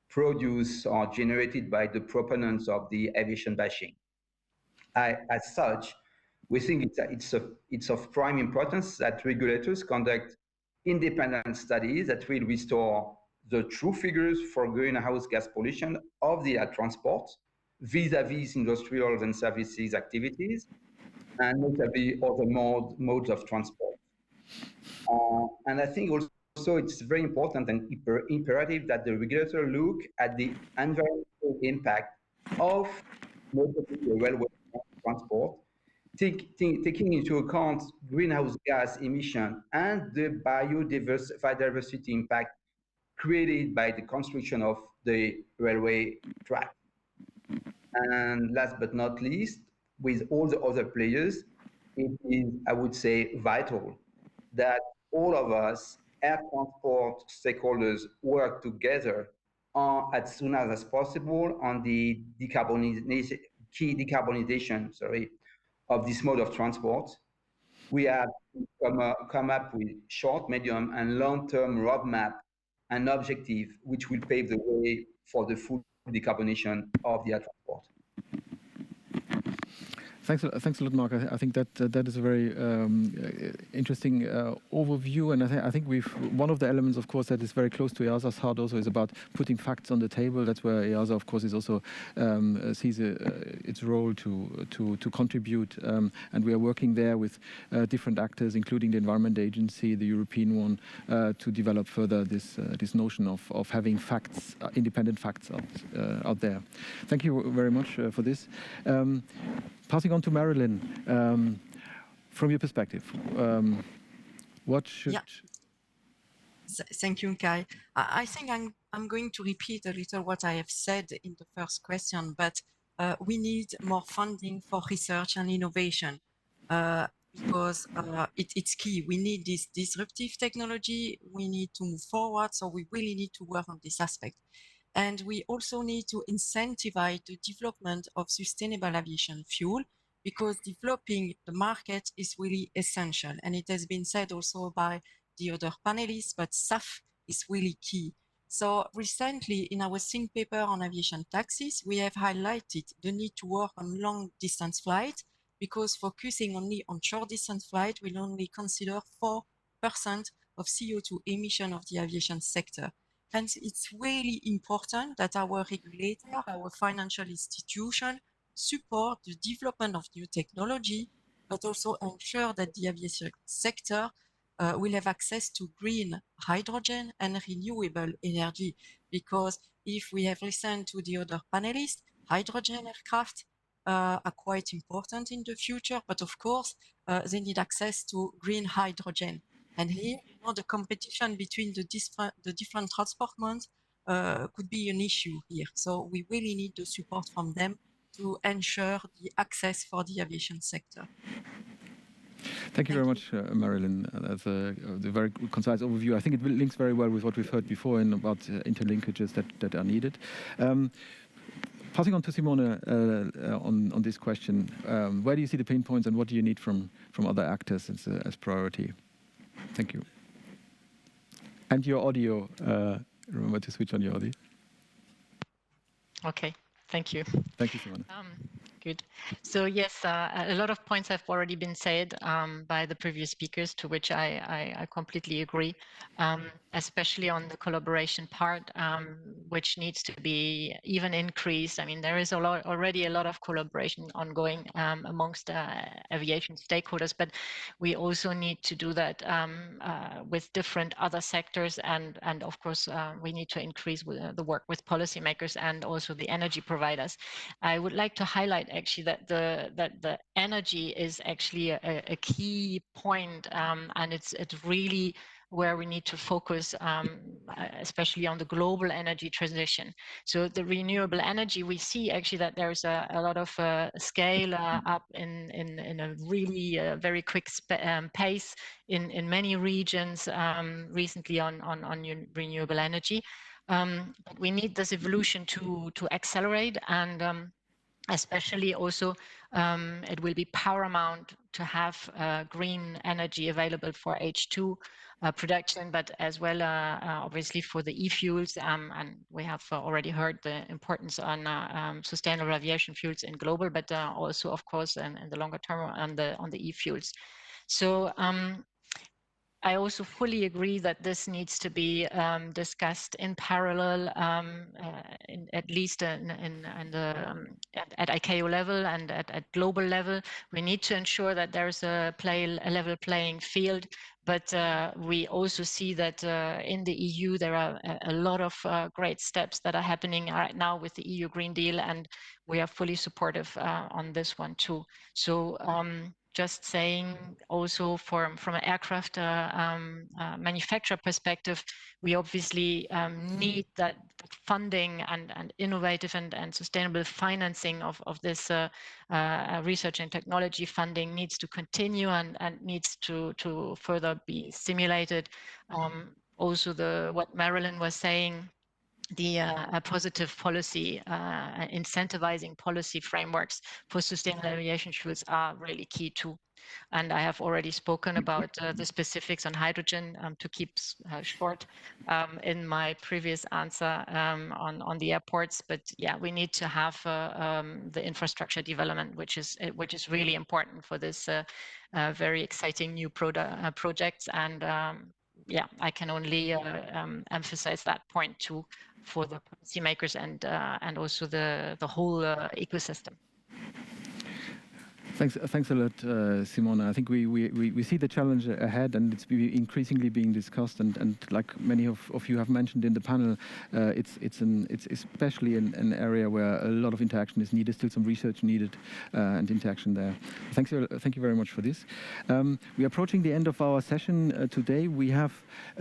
produced or generated by the proponents of the aviation bashing. As such, we think it's of prime importance that regulators conduct independent studies that will restore the true figures for greenhouse gas pollution of the air transport vis-à-vis industrial and services activities, and notably other modes of transport. And I think also it's very important and imperative that the regulator look at the environmental impact of notably the railway transport, taking into account greenhouse gas emission and the biodiversity impact created by the construction of the railway track. And last but not least, with all the other players, it is, I would say, vital that all of us, air transport stakeholders, work together as soon as possible on the key decarbonization, of this mode of transport. We have come up with short, medium, and long-term roadmap and objective, which will pave the way for the full decarbonization of the air transport. Thanks a lot, Marc. I think that is a very interesting overview, and I think one of the elements, of course, that is very close to EASA's heart also is about putting facts on the table. That's where EASA, of course, is also sees its role to contribute, and we are working there with different actors, including the Environment Agency, the European one, to develop further this notion of having facts, independent facts out there. Thank you very much for this. Passing on to Marylin, from your perspective, what should... Yeah. Thank you, Kai. I think I'm going to repeat a little what I have said in the first question, but we need more funding for research and innovation because it's key. We need this disruptive technology. We need to move forward, so we really need to work on this aspect. And we also need to incentivize the development of sustainable aviation fuel because developing the market is really essential. And it has been said also by the other panelists, but SAF is really key. So recently in our think paper on aviation taxes, we have highlighted the need to work on long distance flights because focusing only on short distance flight will only consider 4% of CO2 emission of the aviation sector. Hence, it's really important that our regulator, our financial institution, support the development of new technology, but also ensure that the aviation sector will have access to green hydrogen and renewable energy. Because if we have listened to the other panelists, hydrogen aircraft are quite important in the future, but of course, they need access to green hydrogen. And here, the competition between the different transport modes could be an issue here. So we really need the support from them to ensure the access for the aviation sector. Thank you very much, Marylin. That's a very concise overview. I think it links very well with what we've heard before about interlinkages that are needed. Passing on to Simone on this question, where do you see the pain points and what do you need from other actors as priority? Thank you. And your audio, remember to switch on your audio. Okay, thank you. Thank you, Simone. Good. So yes, a lot of points have already been said by the previous speakers, to which I completely agree, especially on the collaboration part, which needs to be even increased. I mean, there is already a lot of collaboration ongoing amongst aviation stakeholders, but we also need to do that with different other sectors, and of course we need to increase the work with policymakers and also the energy providers. I would like to highlight actually that the energy is actually a key point, and it's really where we need to focus, especially on the global energy transition. So the renewable energy, we see actually that there's a lot of scale up in a really very quick pace in many regions recently on renewable energy. But we need this evolution to accelerate, and especially also it will be paramount to have green energy available for H2 production, but as well obviously for the e-fuels, and we have already heard the importance on sustainable aviation fuels in global, but also of course in the longer term on the e-fuels. So I also fully agree that this needs to be discussed in parallel, at least at ICAO level and at global level. We need to ensure that there's a level playing field, but we also see that in the EU there are a lot of great steps that are happening right now with the EU Green Deal, and we are fully supportive on this one too. So just saying also from an aircraft manufacturer perspective, we obviously need that funding and innovative and sustainable financing of this research and technology funding needs to continue and needs to further be stimulated. Also what Marylin was saying, the positive policy, incentivizing policy frameworks for sustainable aviation fuels are really key too. And I have already spoken about the specifics on hydrogen to keep short in my previous answer on the airports. But yeah, we need to have the infrastructure development, which is really important for this very exciting new projects. And yeah, I can only emphasize that point too for the policymakers and also the whole ecosystem. Thanks a lot, Simone. I think we see the challenge ahead, and it's increasingly being discussed. And like many of you have mentioned in the panel, it's especially an area where a lot of interaction is needed. Still some research needed and interaction there. Thank you very much for this. We are approaching the end of our session today. We have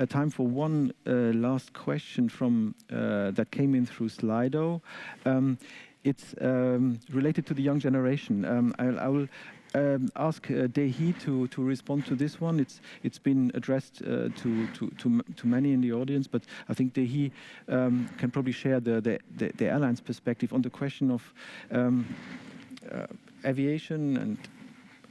time for one last question from that came in through Slido. It's related to the young generation. I will ask Dae-hee to respond to this one. It's been addressed to many in the audience, but I think Dae-hee can probably share the airline's perspective on the question of aviation and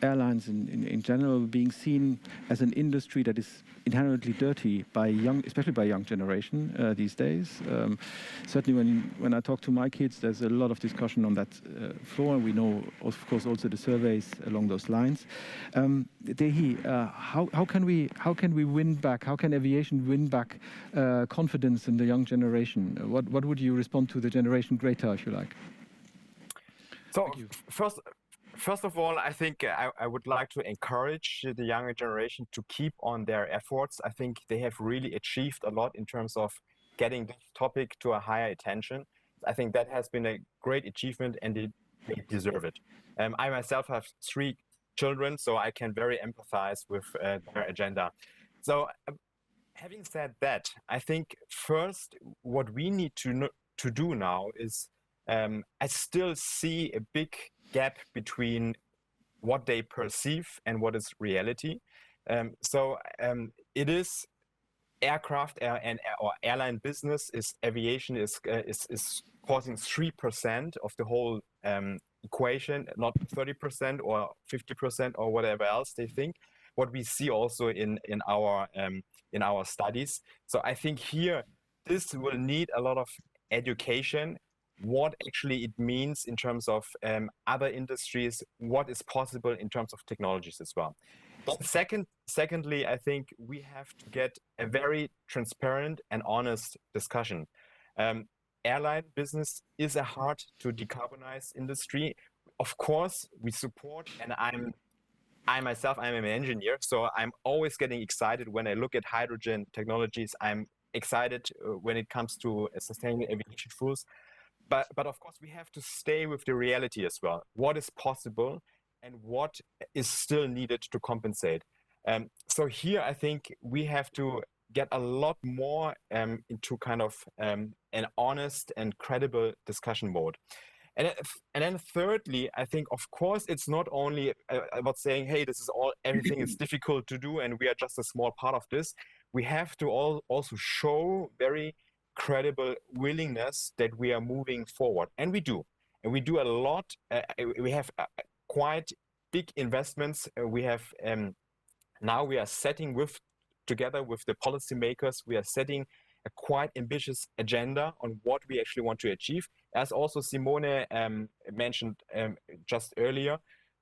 airlines in general being seen as an industry that is inherently dirty by especially by young generation these days. Certainly when I talk to my kids, there's a lot of discussion on that floor. We know, of course, also the surveys along those lines. Dae-hee, how can we win back? How can aviation win back confidence in the young generation? What would you respond to the generation Greta, if you like? So First of all, I think I would like to encourage the younger generation to keep on their efforts. I think they have really achieved a lot in terms of getting this topic to a higher attention. I think that has been a great achievement, and they deserve it. I myself have 3 children, so I can very empathize with their agenda. So having said that, I think first what we need to do now is I still see a big gap between what they perceive and what is reality. It is aircraft or airline business aviation is causing 3% of the whole equation, not 30% or 50% or whatever else they think. What we see also in our studies. So I think here this will need a lot of education what actually it means in terms of other industries, what is possible in terms of technologies as well. But secondly, I think we have to get a very transparent and honest discussion. Airline business is a hard to decarbonize industry. Of course, we support, and I myself, I'm an engineer, so I'm always getting excited when I look at hydrogen technologies. I'm excited when it comes to sustainable aviation fuels. But of course, we have to stay with the reality as well. What is possible and what is still needed to compensate. So here, I think we have to get a lot more into kind of an honest and credible discussion mode. And then thirdly, I think, of course, it's not only about saying, hey, everything is difficult to do and we are just a small part of this. We have to also show very credible willingness that we are moving forward. And we do. And we do a lot. We have quite big investments. We have now we are setting together with the policymakers, we are setting a quite ambitious agenda on what we actually want to achieve. As also Simone mentioned just earlier,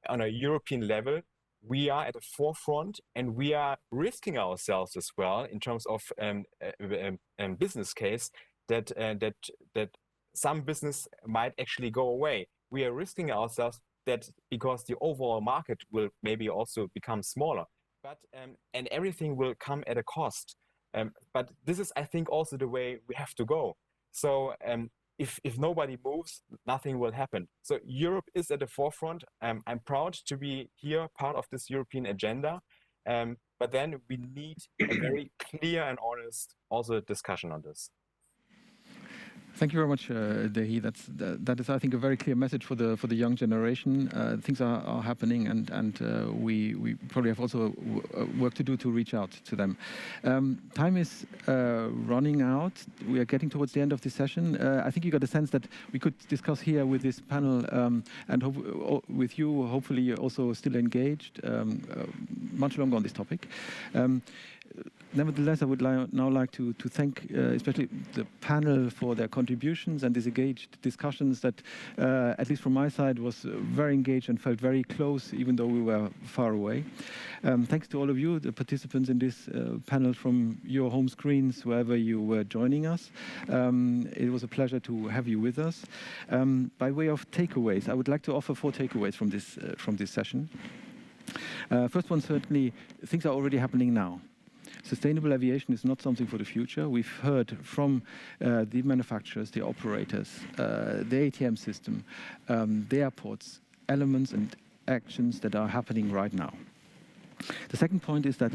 on a European level, we are at the forefront and we are risking ourselves as well in terms of business case that some business might actually go away. We are risking ourselves that because the overall market will maybe also become smaller, but and everything will come at a cost. But this is, I think, also the way we have to go. So if nobody moves, nothing will happen. So Europe is at the forefront. I'm proud to be here, part of this European agenda. But then we need a very clear and honest also discussion on this. Thank you very much, Dae-hee. That is, I think, a very clear message for the young generation. Things are happening, and we probably have also work to do to reach out to them. Time is running out. We are getting towards the end of this session. I think you got a sense that we could discuss here with this panel, and with you, hopefully, also still engaged much longer on this topic. Nevertheless, I would now like to thank especially the panel for their contributions and these engaged discussions that, at least from my side, was very engaged and felt very close, even though we were far away. Thanks to all of you, the participants in this panel from your home screens, wherever you were joining us. It was a pleasure to have you with us. By way of takeaways, I would like to offer 4 takeaways from this session. First one, certainly, things are already happening now. Sustainable aviation is not something for the future. We've heard from the manufacturers, the operators, the ATM system, the airports, elements and actions that are happening right now. The second point is that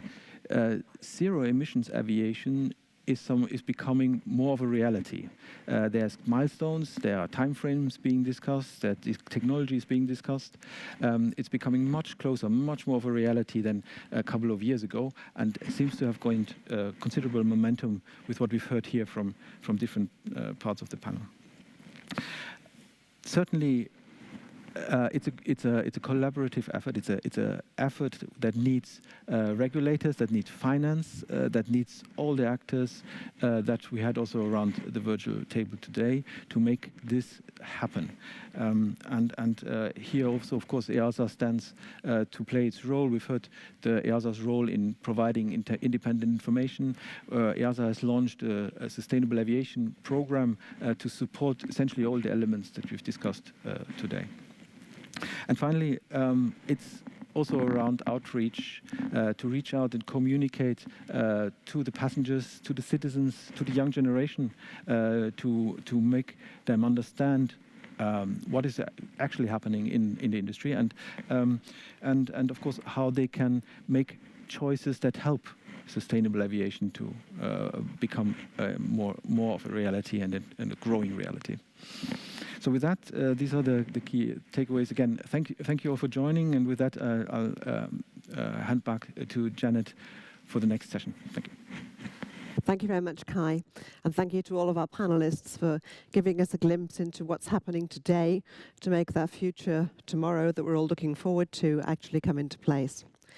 zero emissions aviation is becoming more of a reality. There's milestones, there are timeframes being discussed, that technology is being discussed. It's becoming much closer, much more of a reality than a couple of years ago, and it seems to have gained considerable momentum with what we've heard here from different parts of the panel. Certainly, it's a collaborative effort. It's a effort that needs regulators, that needs finance, that needs all the actors that we had also around the virtual table today to make this happen. And here also, of course, EASA stands to play its role. We've heard the EASA's role in providing independent information. EASA has launched a sustainable aviation program to support essentially all the elements that we've discussed today. And finally, it's also around outreach, to reach out and communicate to the passengers, to the citizens, to the young generation, to make them understand what is actually happening in the industry, and of course how they can make choices that help sustainable aviation to become more of a reality and a growing reality. So with that, these are the key takeaways. Again, thank you all for joining, and with that, I'll hand back to Janet for the next session. Thank you. Thank you very much, Kai, and thank you to all of our panelists for giving us a glimpse into what's happening today to make that future tomorrow that we're all looking forward to actually come into place.